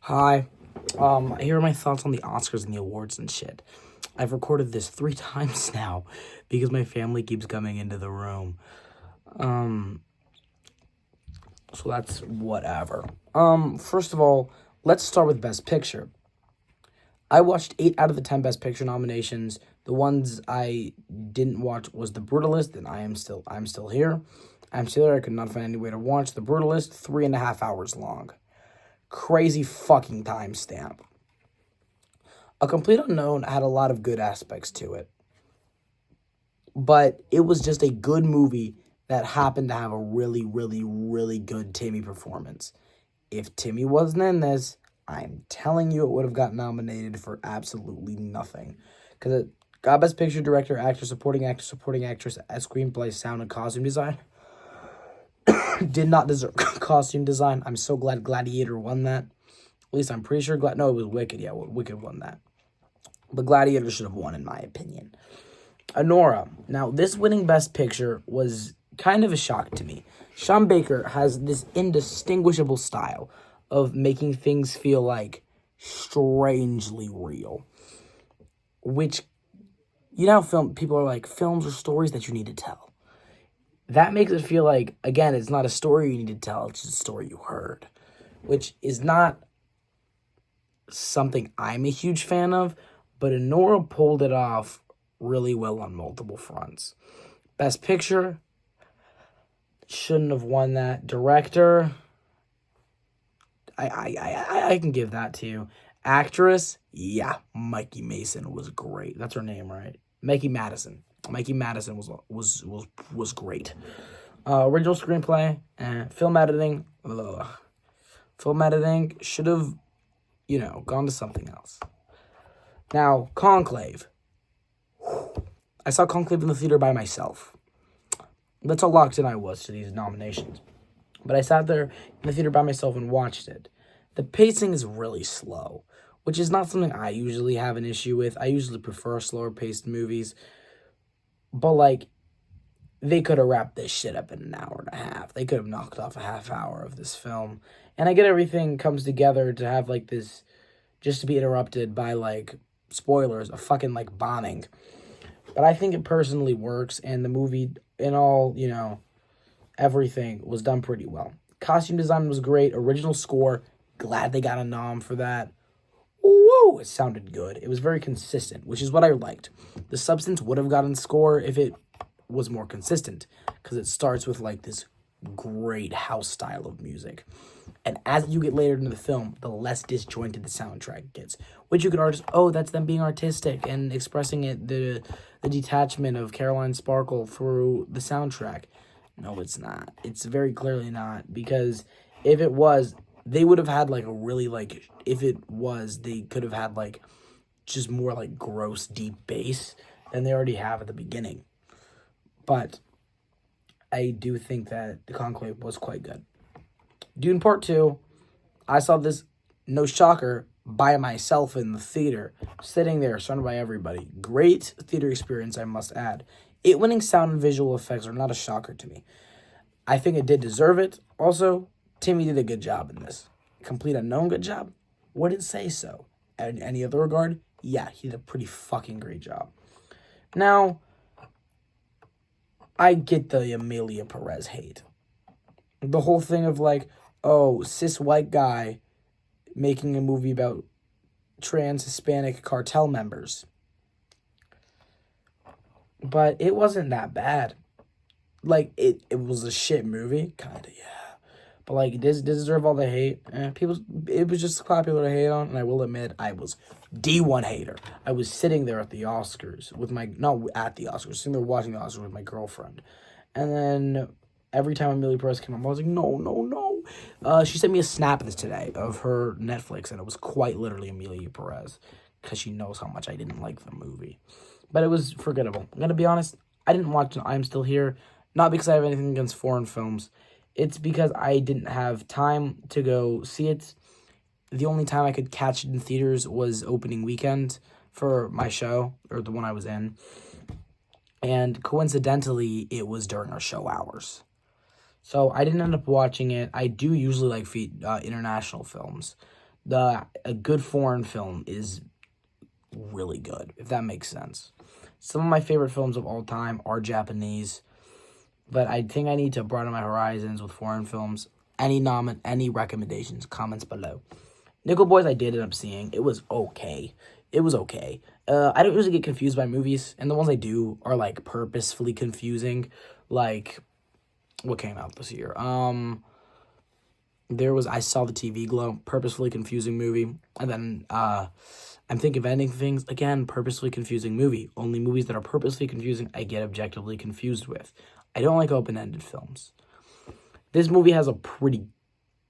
Hi. Here are my thoughts on the Oscars and the awards and shit. I've recorded this 3 times now because my family keeps coming into the room. So that's whatever. First of all, let's start with Best Picture. I watched 8 out of the 10 Best Picture nominations. The ones I didn't watch was The Brutalist, and I'm still here. I'm still here. I could not find any way to watch The Brutalist. 3.5 hours long. Crazy fucking timestamp. A Complete Unknown had a lot of good aspects to it. But it was just a good movie that happened to have a really, really, really good Timmy performance. If Timmy wasn't in this, I'm telling you it would have got nominated for absolutely nothing. Because it got Best Picture, Director, Actor, Supporting Actress, Screenplay, Sound, and Costume Design. Did not deserve Costume Design. I'm so glad Gladiator won that. At least I'm pretty sure no, it was Wicked. Yeah, Wicked won that. But Gladiator should have won, in my opinion. Anora. Now, this winning Best Picture was kind of a shock to me. Sean Baker has this indistinguishable style of making things feel like strangely real. Which, people are like, films are stories that you need to tell. That makes it feel like, again, it's not a story you need to tell, it's just a story you heard. Which is not something I'm a huge fan of, but Anora pulled it off really well on multiple fronts. Best Picture, shouldn't have won that. Director, I can give that to you. Actress, yeah, Mikey Mason was great. That's her name, right? Mikey Madison. Mikey Madison was great. Original screenplay, film editing. Film editing should have, gone to something else. Now, Conclave. I saw Conclave in the theater by myself. That's how locked in I was to these nominations. But I sat there in the theater by myself and watched it. The pacing is really slow, which is not something I usually have an issue with. I usually prefer slower paced movies. But, they could have wrapped this shit up in an hour and a half. They could have knocked off a half hour of this film. And I get everything comes together to have, this, just to be interrupted by, spoilers, a fucking, bombing. But I think it personally works, and the movie, in all, everything was done pretty well. Costume design was great. Original score, glad they got a nom for that. Woo! It sounded good. It was very consistent, which is what I liked. The Substance would have gotten score if it was more consistent, because it starts with, this great house style of music. And as you get later into the film, the less disjointed the soundtrack gets. Which you could argue, that's them being artistic and expressing it, the detachment of Caroline Sparkle through the soundtrack. No, it's not. It's very clearly not. Because if it was, they would have had, a really, if it was, they could have had, just more, gross, deep bass than they already have at the beginning. But I do think that The Conclave was quite good. Dune Part 2, I saw this, no shocker, by myself in the theater, sitting there, surrounded by everybody. Great theater experience, I must add. It winning sound and visual effects are not a shocker to me. I think it did deserve it. Also, Timmy did a good job in this. Complete Unknown good job? Wouldn't say so. In any other regard, yeah, he did a pretty fucking great job. Now, I get the Emilia Perez hate. The whole thing of cis white guy making a movie about trans Hispanic cartel members. But it wasn't that bad. It was a shit movie, kinda, yeah. But it deserve all the hate. It was just popular to hate on, and I will admit I was D1 hater. I was sitting there at the Oscars sitting there watching the Oscars with my girlfriend. And then every time Emilia Perez came up, I was like, no. She sent me a snap of this today of her Netflix, and it was quite literally Emilia Perez, because she knows how much I didn't like the movie. But it was forgettable. I'm going to be honest, I didn't watch I'm Still Here, not because I have anything against foreign films. It's because I didn't have time to go see it. The only time I could catch it in theaters was opening weekend for my show, or the one I was in. And coincidentally, it was during our show hours. So I didn't end up watching it. I do usually like international films. A good foreign film is really good, if that makes sense. Some of my favorite films of all time are Japanese, but I think I need to broaden my horizons with foreign films. Any recommendations, comments below. Nickel Boys I did end up seeing. It was okay. It was okay. I don't usually get confused by movies, and the ones I do are, like, purposefully confusing. Like, what came out this year? I saw the TV Glow, purposefully confusing movie. And then, I'm thinking of ending things, again, purposefully confusing movie. Only movies that are purposefully confusing I get objectively confused with. I don't like open-ended films. This movie has a pretty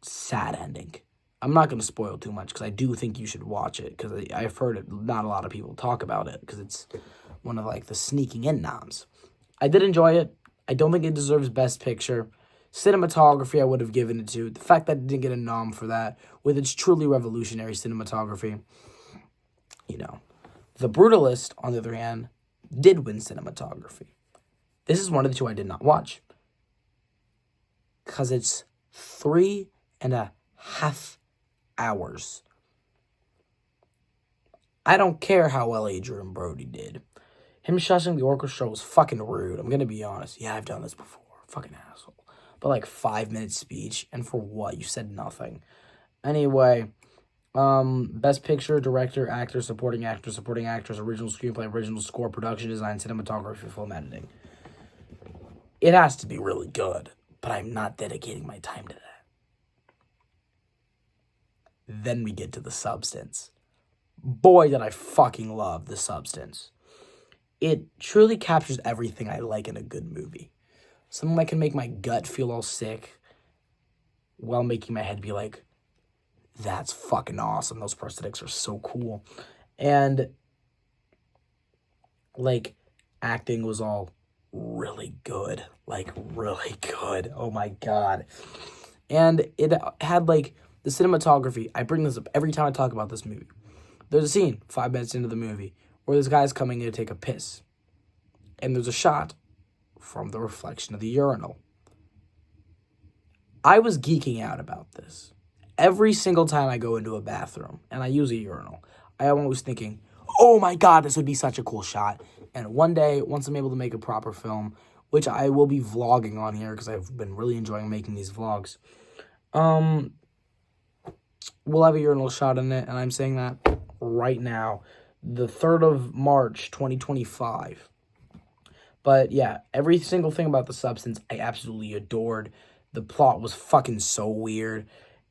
sad ending. I'm not going to spoil too much because I do think you should watch it because I've heard it, not a lot of people talk about it because it's one of, like, the sneaking in noms. I did enjoy it. I don't think it deserves Best Picture. Cinematography I would have given it to. The fact that it didn't get a nom for that with its truly revolutionary cinematography. You know, The Brutalist, on the other hand, did win cinematography. This is one of the two I did not watch because it's 3.5 hours. I don't care how well Adrian Brody did. Him shushing the orchestra was fucking rude. I'm gonna be honest. Yeah, I've done this before. Fucking asshole. But, like, 5-minute speech, and for what? You said nothing. Anyway, Best Picture, Director, Actor, Supporting Actress, Original Screenplay, Original Score, Production Design, Cinematography, Film Editing. It has to be really good, but I'm not dedicating my time to that. Then we get to The Substance. Boy, did I fucking love The Substance. It truly captures everything I like in a good movie. Something that can make my gut feel all sick while making my head be like, that's fucking awesome. Those prosthetics are so cool. And, like, acting was all really good. Like, really good. Oh my God. And it had, like, the cinematography. I bring this up every time I talk about this movie. There's a scene 5 minutes into the movie where this guy's coming in to take a piss. And there's a shot from the reflection of the urinal. I was geeking out about this. Every single time I go into a bathroom and I use a urinal, I am always thinking, oh my God, this would be such a cool shot. And one day, once I'm able to make a proper film, which I will be vlogging on here because I've been really enjoying making these vlogs, we'll have a urinal shot in it, and I'm saying that right now, the 3rd of March, 2025. But yeah, every single thing about The Substance I absolutely adored. The plot was fucking so weird,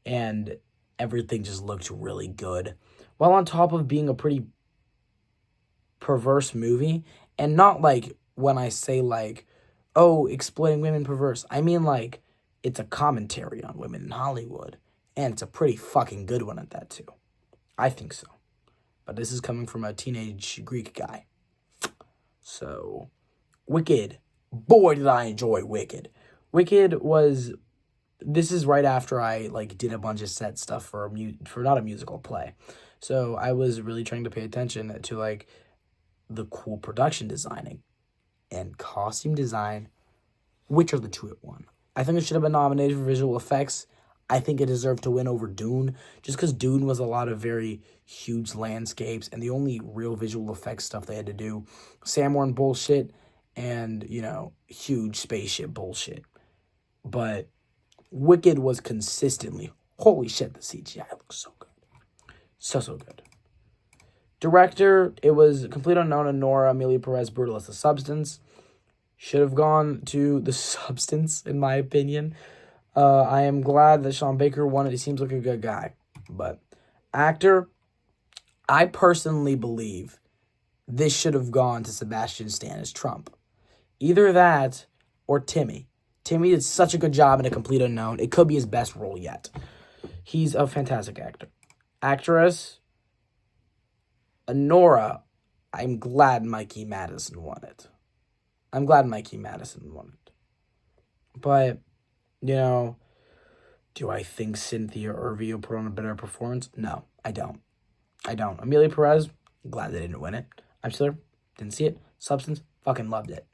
and everything just looked really good. While on top of being a pretty perverse movie, and not like when I say like, oh, exploiting women perverse. I mean like, it's a commentary on women in Hollywood, and it's a pretty fucking good one at that too. I think so. But this is coming from a teenage Greek guy. So, Wicked. Boy, did I enjoy Wicked. Wicked was... This is right after I, like, did a bunch of set stuff for not a musical play. So, I was really trying to pay attention to, like, the cool production designing and costume design, which are the two it won. I think it should have been nominated for visual effects. I think it deserved to win over Dune, just because Dune was a lot of very huge landscapes, and the only real visual effects stuff they had to do, Samwern bullshit, and, you know, huge spaceship bullshit. But Wicked was consistently, holy shit, the CGI looks so good. So good. Director, it was Complete Unknown and Nora Amelia Perez Brutalist. The Substance should have gone to The Substance, in my opinion. I am glad that Sean Baker won it. He seems like a good guy. But actor, I personally believe this should have gone to Sebastian Stan as Trump. Either that or Timmy. Timmy did such a good job in A Complete Unknown. It could be his best role yet. He's a fantastic actor. Actress, Nora, I'm glad Mikey Madison won it. But, you know, do I think Cynthia Erivo put on a better performance? No, I don't. Amelia Perez, glad they didn't win it. I'm still there. Didn't see it. Substance, fucking loved it.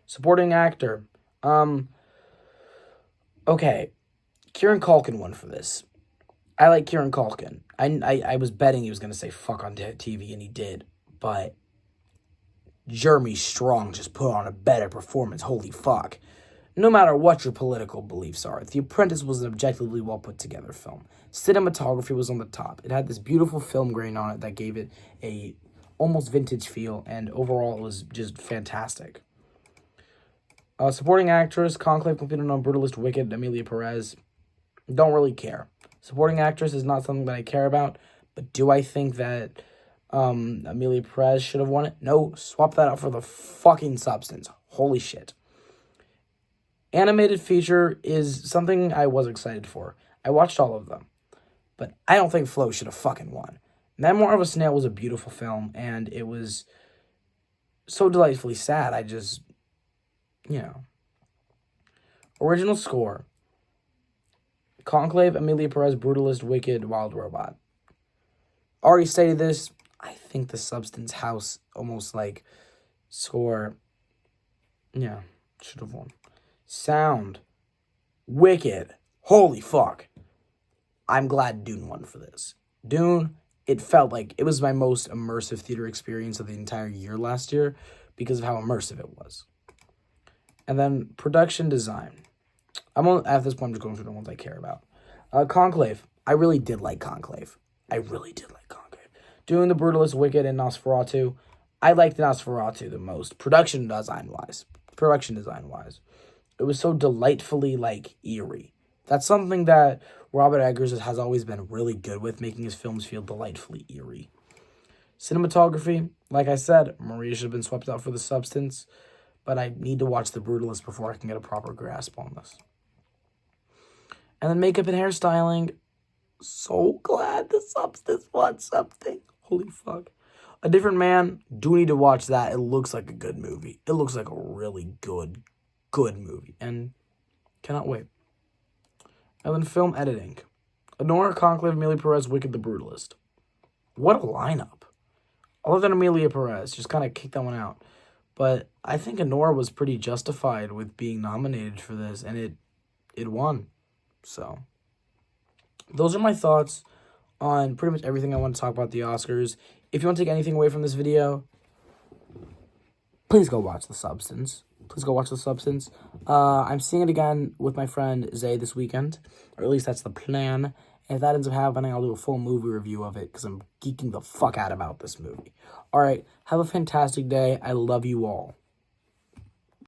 Supporting actor. Okay. Kieran Culkin won for this. I like Kieran Culkin. I was betting he was going to say fuck on TV, and he did. But Jeremy Strong just put on a better performance. Holy fuck. No matter what your political beliefs are, The Apprentice was an objectively well put together film. Cinematography was on the top. It had this beautiful film grain on it that gave it a almost vintage feel, and overall it was just fantastic. Supporting actress, Conclave completed on Brutalist, Wicked, Emilia Perez. Don't really care. Supporting actress is not something that I care about, but do I think that Emilia Perez should have won it? No, swap that out for the fucking Substance. Holy shit. Animated feature is something I was excited for. I watched all of them, but I don't think Flow should have fucking won. Memoir of a Snail was a beautiful film, and it was so delightfully sad. I just, Original score. Conclave, Emilia Perez, Brutalist, Wicked, Wild Robot. Already stated this. I think the Substance House almost score, should have won. Sound. Wicked. Holy fuck. I'm glad Dune won for this. Dune, it felt like it was my most immersive theater experience of the entire year last year because of how immersive it was. And then production design. At this point, I'm just going through the ones I care about. Conclave. I really did like Conclave. Dune, The Brutalist, Wicked, and Nosferatu. I liked Nosferatu the most. Production design wise. It was so delightfully, eerie. That's something that Robert Eggers has always been really good with, making his films feel delightfully eerie. Cinematography, like I said, Maria should have been swept out for The Substance, but I need to watch The Brutalist before I can get a proper grasp on this. And then makeup and hairstyling. So glad The Substance won something. Holy fuck. A Different Man, do need to watch that. It looks like a good movie. It looks like a really good movie. And cannot wait. And then film editing. Anora, Conclave, Emilia Perez, Wicked, The Brutalist. What a lineup. Other than Emilia Perez, just kind of kicked that one out. But I think Anora was pretty justified with being nominated for this, and it won. So, those are my thoughts on pretty much everything I want to talk about the Oscars. If you want to take anything away from this video, please go watch The Substance. I'm seeing it again with my friend Zay this weekend, or at least that's the plan. And if that ends up happening, I'll do a full movie review of it because I'm geeking the fuck out about this movie. All right, have a fantastic day. I love you all.